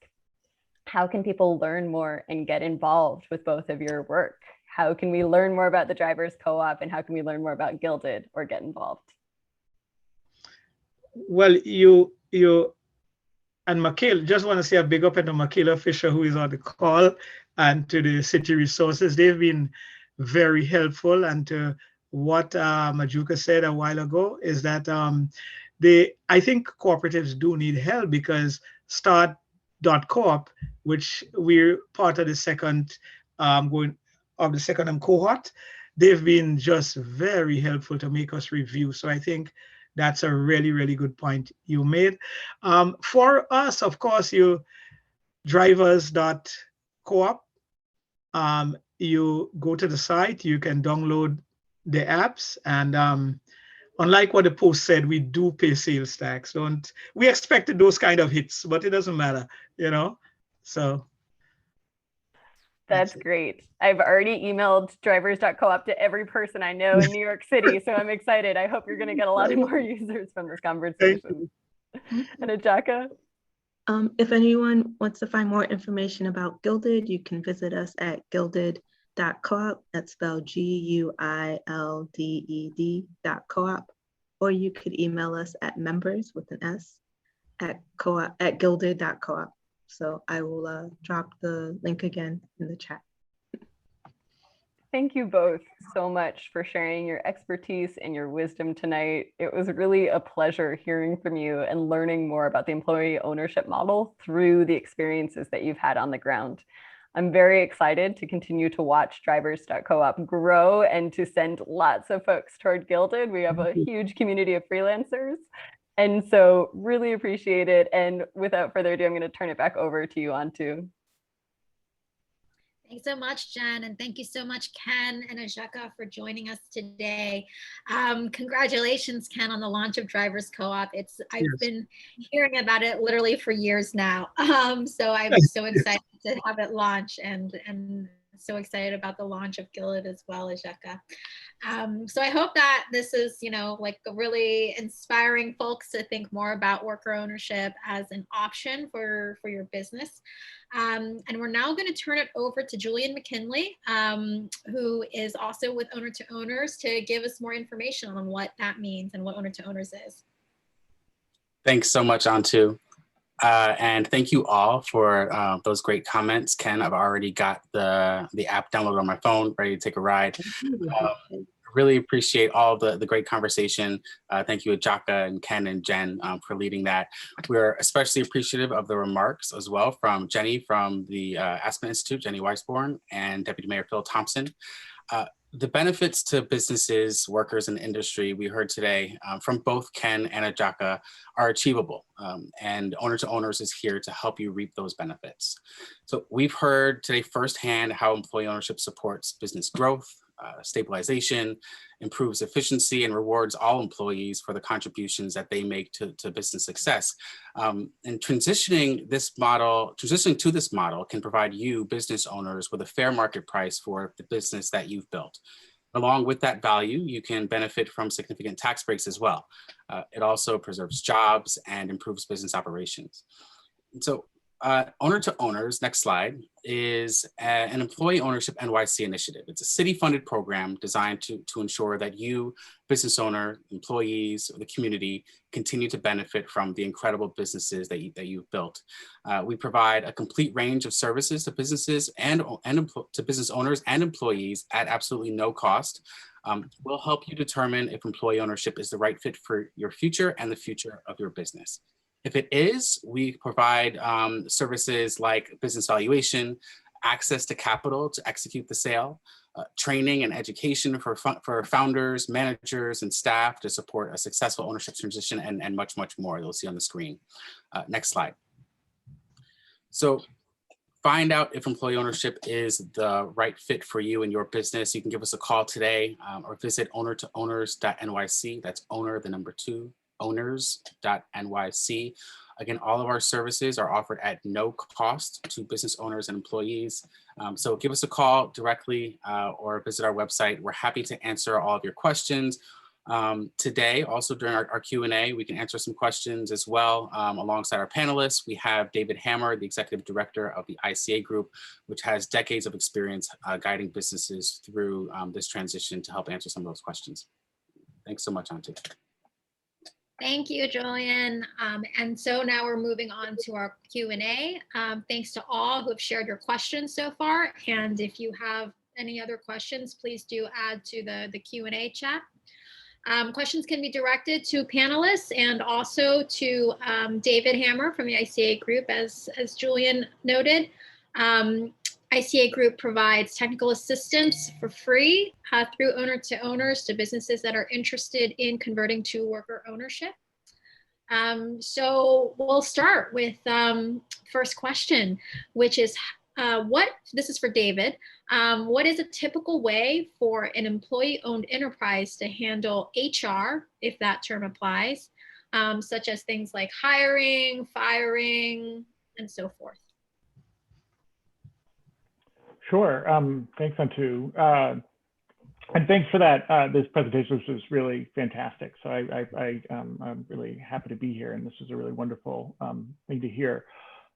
how can people learn more and get involved with both of your work? How can we learn more about the Drivers Co-op, and how can we learn more about Gilded or get involved? Well, you and Michaela, just want to say a big up to Michaela Fisher, who is on the call, and to the city resources. They've been very helpful. And to what Majuka said a while ago is that I think cooperatives do need help, because Start.coop, which we're part of the second cohort, they've been just very helpful to make us review. So I think that's a really, really good point you made. For us, of course, you drivers.coop, you go to the site, you can download the apps, and unlike what the post said, we do pay sales tax. We expected those kind of hits, but it doesn't matter, you know? So. That's great. I've already emailed drivers.coop to every person I know in New York City, so I'm excited. I hope you're going to get a lot more users from this conversation. And Ajaka? If anyone wants to find more information about Gilded, you can visit us at gilded.coop. That's spelled GUILDED.coop. Or you could email us at members with an S at gilded.coop. So I will drop the link again in the chat. Thank you both so much for sharing your expertise and your wisdom tonight. It was really a pleasure hearing from you and learning more about the employee ownership model through the experiences that you've had on the ground. I'm very excited to continue to watch drivers.coop grow and to send lots of folks toward Gilded. We have a huge community of freelancers. And so really appreciate it. And without further ado, I'm going to turn it back over to you, Antu. Thanks so much, Jen, and thank you so much, Ken and Ajaka, for joining us today. Congratulations, Ken, on the launch of Drivers Co-op. I've been hearing about it literally for years now. So I'm so excited to have it launch and so excited about the launch of Gilded as well, Ajaka. So I hope that this is, like really inspiring folks to think more about worker ownership as an option for your business. And we're now going to turn it over to Julian McKinley, who is also with Owner to Owners, to give us more information on what that means and what Owner to Owners is. Thanks so much, Antu. And thank you all for those great comments. Ken, I've already got the app downloaded on my phone, ready to take a ride. Really appreciate all the great conversation. Thank you, Ajaka and Ken and Jen for leading that. We're especially appreciative of the remarks as well from Jenny from the Aspen Institute, Jenny Weisborn, and Deputy Mayor Phil Thompson. The benefits to businesses, workers, and industry we heard today from both Ken and Ajaka are achievable, and Owner to Owners is here to help you reap those benefits. So we've heard today firsthand how employee ownership supports business growth, stabilization, improves efficiency, and rewards all employees for the contributions that they make to business success. And transitioning to this model can provide you, business owners, with a fair market price for the business that you've built. Along with that value, you can benefit from significant tax breaks as well. It also preserves jobs and improves business operations. And so Owner to Owners, next slide, is an Employee Ownership NYC initiative. It's a city-funded program designed to ensure that you, business owner, employees, the community, continue to benefit from the incredible businesses that you've built. We provide a complete range of services to businesses and to business owners and employees at absolutely no cost. We'll help you determine if employee ownership is the right fit for your future and the future of your business. If it is, we provide services like business valuation, access to capital to execute the sale, training and education for founders, managers, and staff to support a successful ownership transition, and much, much more you'll see on the screen. Next slide. So find out if employee ownership is the right fit for you and your business. You can give us a call today or visit ownertoowners.nyc. That's owner, the number 2. Owners.nyc. Again, all of our services are offered at no cost to business owners and employees. So give us a call directly or visit our website. We're happy to answer all of your questions. Today, also during our Q&A, we can answer some questions as well alongside our panelists. We have David Hammer, the Executive Director of the ICA Group, which has decades of experience guiding businesses through this transition to help answer some of those questions. Thanks so much, Antu. Thank you, Julian. And so now we're moving on to our Q&A. Thanks to all who have shared your questions so far. And if you have any other questions, please do add to the Q&A chat. Questions can be directed to panelists and also to David Hammer from the ICA Group, as Julian noted. ICA Group provides technical assistance for free through Owner to Owners to businesses that are interested in converting to worker ownership. So we'll start with first question, which is this is for David. What is a typical way for an employee-owned enterprise to handle HR, if that term applies, such as things like hiring, firing, and so forth? Sure. Thanks, Antu. And thanks for that. This presentation was really fantastic. So I'm really happy to be here, and this was a really wonderful thing to hear.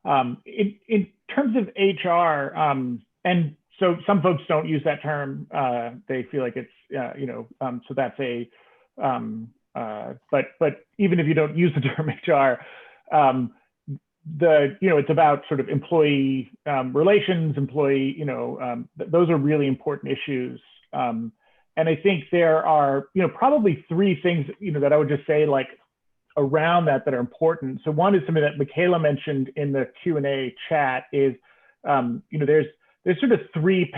In terms of HR, and so some folks don't use that term. They feel like it's, so that's a, but even if you don't use the term HR, it's about sort of employee relations, employee, those are really important issues. And I think there are, probably three things, that I would just say like around that are important. So one is something that Michaela mentioned in the Q&A chat is, there's sort of three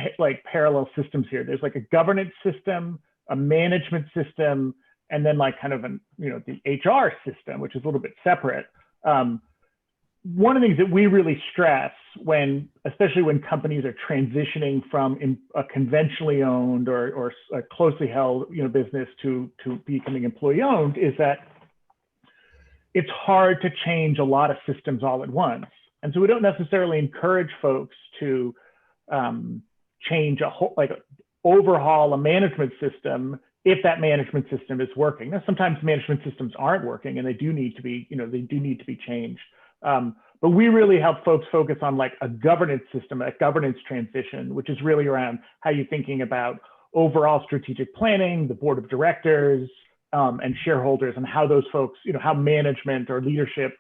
parallel systems here. There's like a governance system, a management system, and then like kind of the HR system, which is a little bit separate. One of the things that we really stress especially when companies are transitioning from a conventionally owned or a closely held business to becoming employee owned, is that it's hard to change a lot of systems all at once. And so we don't necessarily encourage folks to change overhaul a management system if that management system is working. Now, sometimes management systems aren't working and they do need to be, changed. But we really help folks focus on like a governance system, a governance transition, which is really around how you're thinking about overall strategic planning, the board of directors, and shareholders, and how those folks, how management or leadership,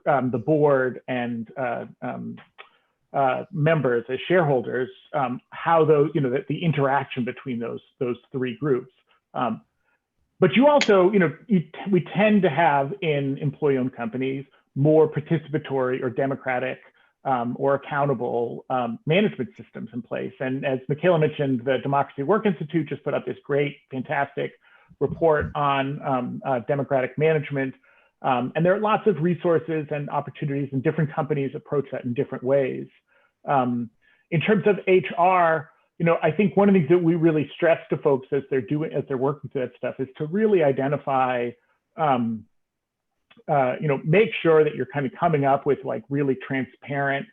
the board and members as shareholders, how those, the interaction between those three groups. But you also, we tend to have in employee-owned companies more participatory or democratic or accountable management systems in place. And as Michaela mentioned, the Democracy at Work Institute just put up this great, fantastic report on democratic management. And there are lots of resources and opportunities, and different companies approach that in different ways. In terms of HR, I think one of the things that we really stress to folks as they're working through that stuff is to really identify, make sure that you're kind of coming up with like really transparent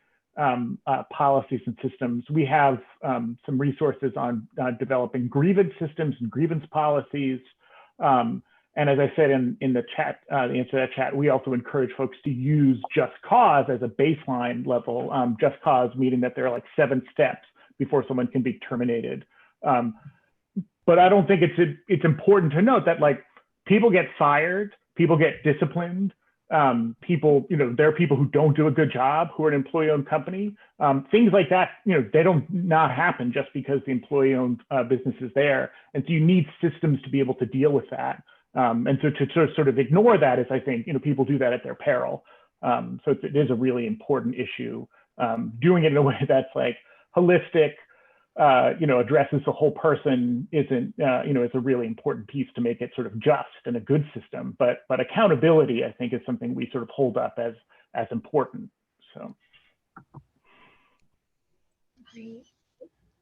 policies and systems. We have some resources on developing grievance systems and grievance policies. And as I said in the chat, the answer to that chat, we also encourage folks to use just cause as a baseline level. Just cause meaning that there are like 7 steps before someone can be terminated. But I don't think it's important to note that like people get fired, people get disciplined, people, there are people who don't do a good job who are an employee-owned company. Things like that, they don't not happen just because the employee-owned business is there. And so you need systems to be able to deal with that. And so to sort of ignore that is, I think, people do that at their peril. So it is a really important issue. Doing it in a way that's like holistic, addresses the whole person isn't, is a really important piece to make it sort of just and a good system. But accountability, I think, is something we sort of hold up as important. So.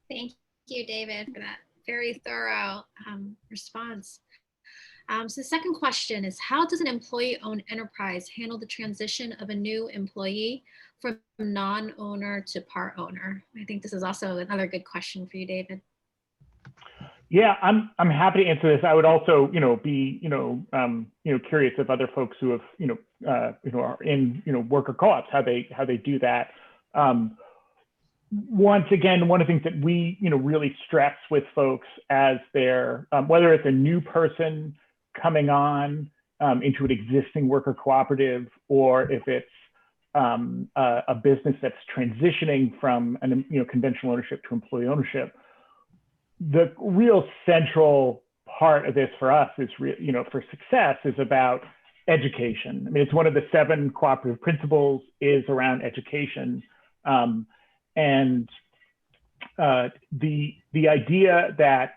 Thank you, David, for that very thorough response. So the second question is, how does an employee-owned enterprise handle the transition of a new employee from non-owner to part owner? I think this is also another good question for you, David. Yeah, I'm happy to answer this. I would also, be, curious if other folks who have, are in, worker co-ops, how they do that. Once again, one of the things that we, really stress with folks as they're, whether it's a new person coming on into an existing worker cooperative, or if it's a business that's transitioning from conventional ownership to employee ownership, the real central part of this for us is, for success is about education. I mean, it's one of the 7 cooperative principles is around education. And the idea that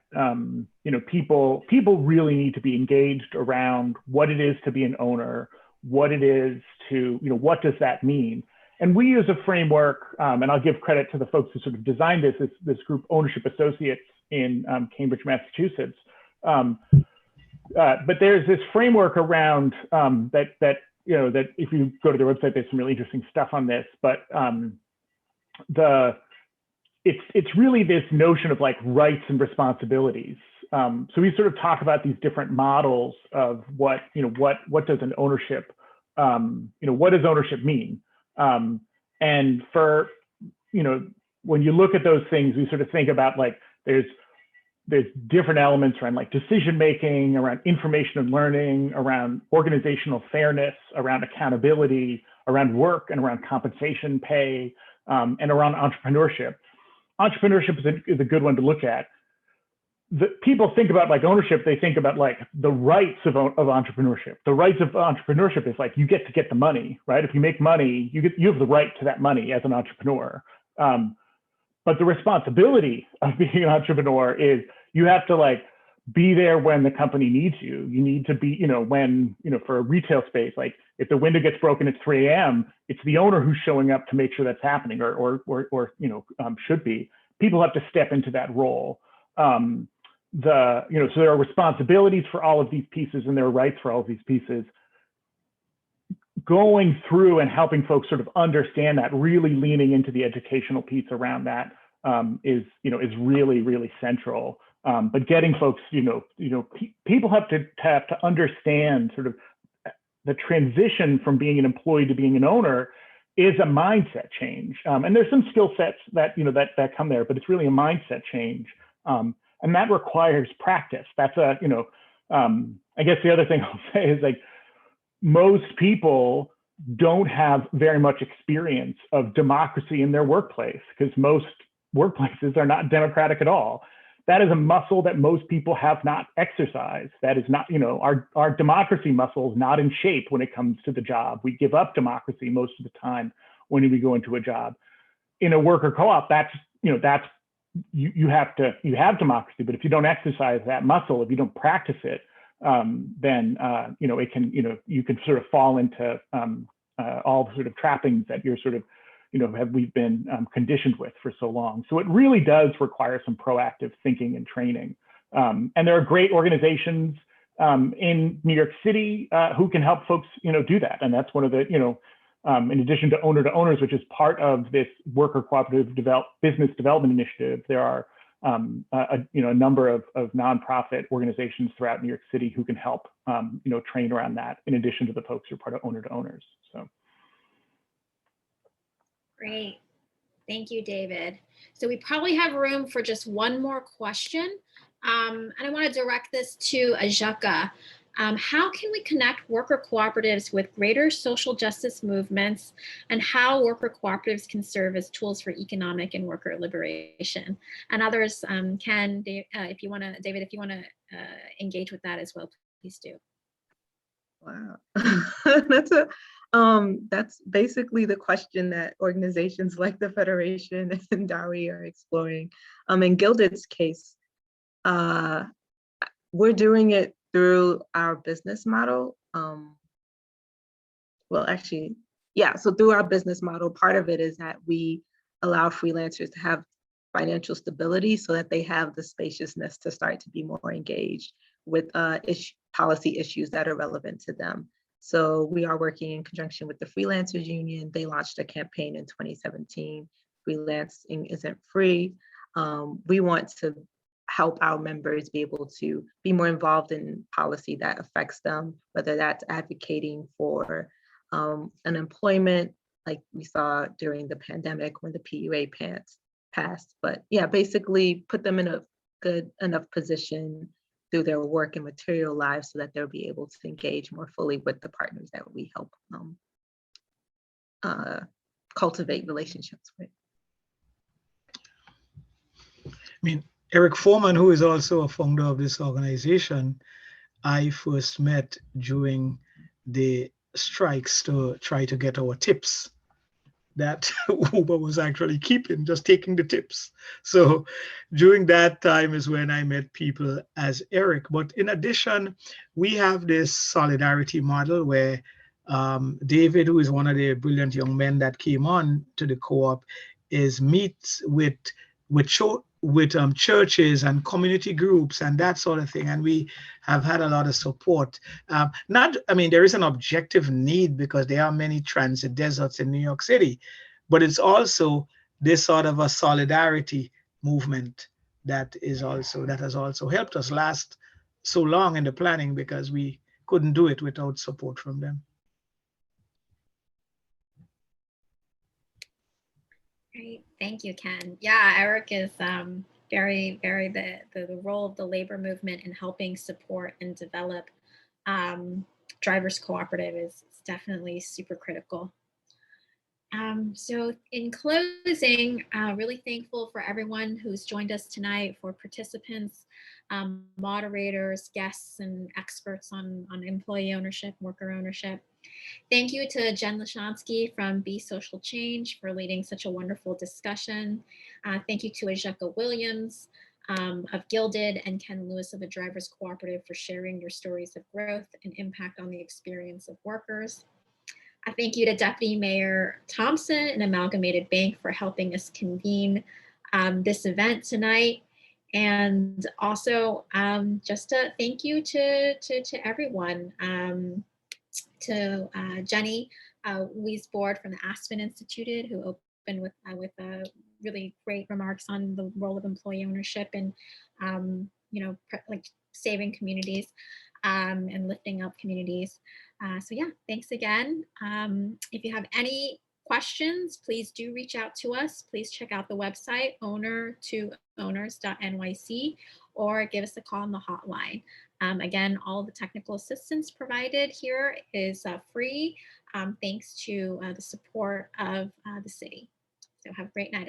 people really need to be engaged around what it is to be an owner, what it is to, what does that mean? And we use a framework, and I'll give credit to the folks who sort of designed this group, Ownership Associates in Cambridge, Massachusetts. But there's this framework around that if you go to their website, there's some really interesting stuff on this. But it's really this notion of like rights and responsibilities. so we sort of talk about these different models of what does an ownership, what does ownership mean? And for, when you look at those things, we sort of think about like there's different elements around like decision making, around information and learning, around organizational fairness, around accountability, around work and around compensation, pay, and around entrepreneurship. Entrepreneurship is a good one to look at. People think about like ownership, they think about like the rights of entrepreneurship. The rights of entrepreneurship is like you get to get the money, right? If you make money, you have the right to that money as an entrepreneur. But the responsibility of being an entrepreneur is you have to like be there when the company needs you. You need to be, when, for a retail space, like if the window gets broken at 3 a.m., it's the owner who's showing up to make sure that's happening or should be. People have to step into that role. So there are responsibilities for all of these pieces and there are rights for all of these pieces. Going through and helping folks sort of understand that, really leaning into the educational piece around that is really, really central. But getting folks, people have to understand sort of the transition from being an employee to being an owner is a mindset change. And there's some skill sets that, that come there, but it's really a mindset change. And that requires practice. That's I guess the other thing I'll say is like, most people don't have very much experience of democracy in their workplace because most workplaces are not democratic at all. That is a muscle that most people have not exercised. That is not, our democracy muscle is not in shape when it comes to the job. We give up democracy most of the time when we go into a job. In a worker co-op, you have democracy, but if you don't exercise that muscle, if you don't practice it, then you can sort of fall into all the sort of trappings that you're sort of we've been conditioned with for so long. So it really does require some proactive thinking and training. And there are great organizations in New York City who can help folks do that. And that's one of the in addition to Owners, which is part of this worker cooperative business development initiative, there are a number of nonprofit organizations throughout New York City who can help train around that, in addition to the folks who are part of Owners. So great. Thank you, David. So we probably have room for just one more question. And I want to direct this to Ajaka. How can we connect worker cooperatives with greater social justice movements and how worker cooperatives can serve as tools for economic and worker liberation? And others can, David, if you want to engage with that as well, please do. Wow, that's basically the question that organizations like the Federation and DAWI are exploring. In Gilded's case, we're doing it through our business model. So through our business model, part of it is that we allow freelancers to have financial stability so that they have the spaciousness to start to be more engaged with policy issues that are relevant to them. So we are working in conjunction with the Freelancers Union. They launched a campaign in 2017, Freelancing Isn't Free. We want to help our members be able to be more involved in policy that affects them, whether that's advocating for unemployment, like we saw during the pandemic when the PUA passed. But yeah, basically put them in a good enough position through their work and material lives so that they'll be able to engage more fully with the partners that we help cultivate relationships with. I mean, Eric Foreman, who is also a founder of this organization, I first met during the strikes to try to get our tips that Uber was actually keeping, just taking the tips. So during that time is when I met people as Eric. But in addition, we have this solidarity model where David, who is one of the brilliant young men that came on to the co-op, meets with churches and community groups and that sort of thing. And we have had a lot of support. There is an objective need because there are many transit deserts in New York City, but it's also this sort of a solidarity movement that has also helped us last so long in the planning, because we couldn't do it without support from them. Great, thank you, Ken. Yeah, Eric is very, very the role of the labor movement in helping support and develop drivers cooperative is definitely super critical. So in closing, really thankful for everyone who's joined us tonight, for participants, moderators, guests, and experts on employee ownership, worker ownership. Thank you to Jen Lashansky from Be Social Change for leading such a wonderful discussion. Thank you to Ajeka Williams of Gilded and Ken Lewis of the Drivers Cooperative for sharing your stories of growth and impact on the experience of workers. I thank you to Deputy Mayor Thompson and Amalgamated Bank for helping us convene this event tonight. And also just a thank you to everyone, to Jenny Weisbord from the Aspen Institute, who opened with really great remarks on the role of employee ownership and you know, like saving communities and lifting up communities. So yeah, thanks again. If you have any questions, please do reach out to us. Please check out the website, owner2owners.nyc, or give us a call on the hotline. Again, all the technical assistance provided here is free, thanks to the support of the city. So have a great night.